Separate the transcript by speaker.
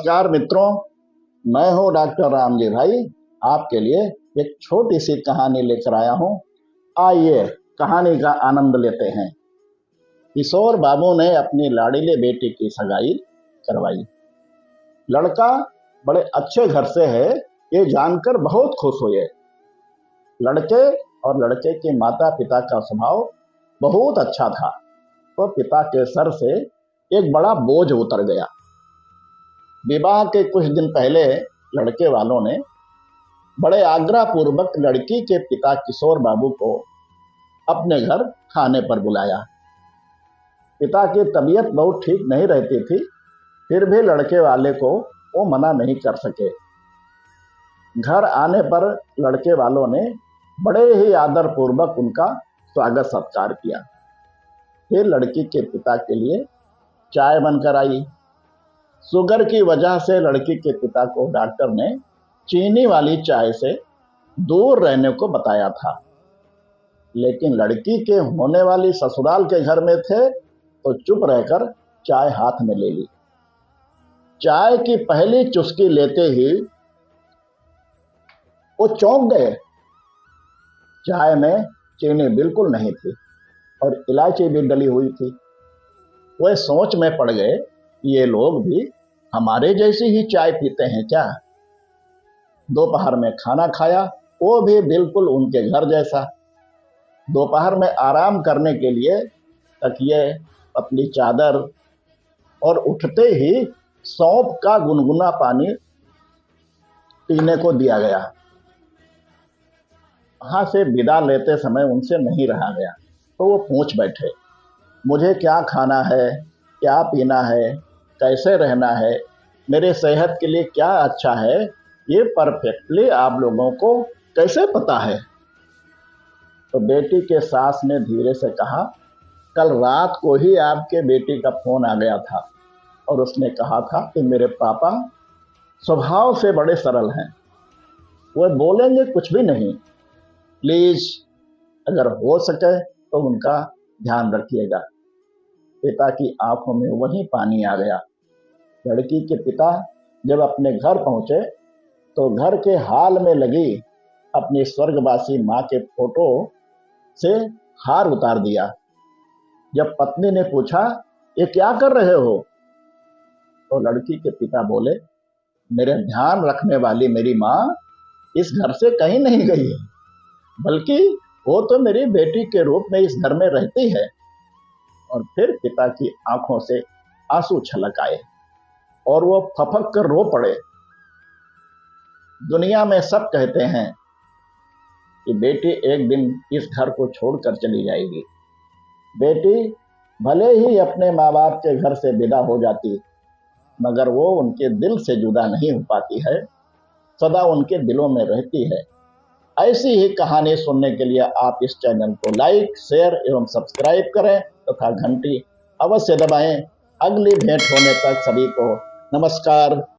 Speaker 1: नमस्कार मित्रों, मैं हूं डॉक्टर रामजी भाई। आपके लिए एक छोटी सी कहानी लेकर आया हूं। आइए कहानी का आनंद लेते हैं। किशोर बाबू ने अपनी लाडली बेटी की सगाई करवाई। लड़का बड़े अच्छे घर से है, ये जानकर बहुत खुश हुए। लड़के और लड़के के माता पिता का स्वभाव बहुत अच्छा था, तो पिता के सर से एक बड़ा बोझ उतर गया। विवाह के कुछ दिन पहले लड़के वालों ने बड़े आग्रह पूर्वक लड़की के पिता किशोर बाबू को अपने घर खाने पर बुलाया। पिता की तबीयत बहुत ठीक नहीं रहती थी, फिर भी लड़के वाले को वो मना नहीं कर सके। घर आने पर लड़के वालों ने बड़े ही आदर पूर्वक उनका स्वागत सत्कार किया। फिर लड़की के पिता के लिए चाय बनकर आई। शुगर की वजह से लड़की के पिता को डॉक्टर ने चीनी वाली चाय से दूर रहने को बताया था, लेकिन लड़की के होने वाली ससुराल के घर में थे तो चुप रहकर चाय हाथ में ले ली। चाय की पहली चुस्की लेते ही वो चौंक गए। चाय में चीनी बिल्कुल नहीं थी और इलायची भी डली हुई थी। वे सोच में पड़ गए, ये लोग भी हमारे जैसी ही चाय पीते हैं क्या? दोपहर में खाना खाया, वो भी बिल्कुल उनके घर जैसा। दोपहर में आराम करने के लिए तकिए, पतली चादर और उठते ही सौंफ का गुनगुना पानी पीने को दिया गया। वहां से विदा लेते समय उनसे नहीं रहा गया, तो वो पूछ बैठे, मुझे क्या खाना है, क्या पीना है, कैसे रहना है, मेरे सेहत के लिए क्या अच्छा है, ये परफेक्टली आप लोगों को कैसे पता है? तो बेटी के सास ने धीरे से कहा, कल रात को ही आपके बेटी का फोन आ गया था और उसने कहा था कि मेरे पापा स्वभाव से बड़े सरल हैं, वह बोलेंगे कुछ भी नहीं। प्लीज अगर हो सके तो उनका ध्यान रखिएगा। पिता की आंखों में वही पानी आ गया। लड़की के पिता जब अपने घर पहुंचे तो घर के हाल में लगी अपनी स्वर्गवासी मां के फोटो से हार उतार दिया। जब पत्नी ने पूछा, ये क्या कर रहे हो, तो लड़की के पिता बोले, मेरे ध्यान रखने वाली मेरी मां इस घर से कहीं नहीं गई है, बल्कि वो तो मेरी बेटी के रूप में इस घर में रहती है। और फिर पिता की आंखों से आंसू छलक आए और वो फपक कर रो पड़े। दुनिया में सब कहते हैं कि बेटी एक दिन इस घर को छोड़कर चली जाएगी। बेटी भले ही अपने माँ बाप के घर से विदा हो जाती, मगर वो उनके दिल से जुदा नहीं हो पाती है, सदा उनके दिलों में रहती है। ऐसी ही कहानी सुनने के लिए आप इस चैनल को लाइक, शेयर एवं सब्सक्राइब करें तथा घंटी अवश्य दबाएं। अगली भेंट होने तक सभी को नमस्कार।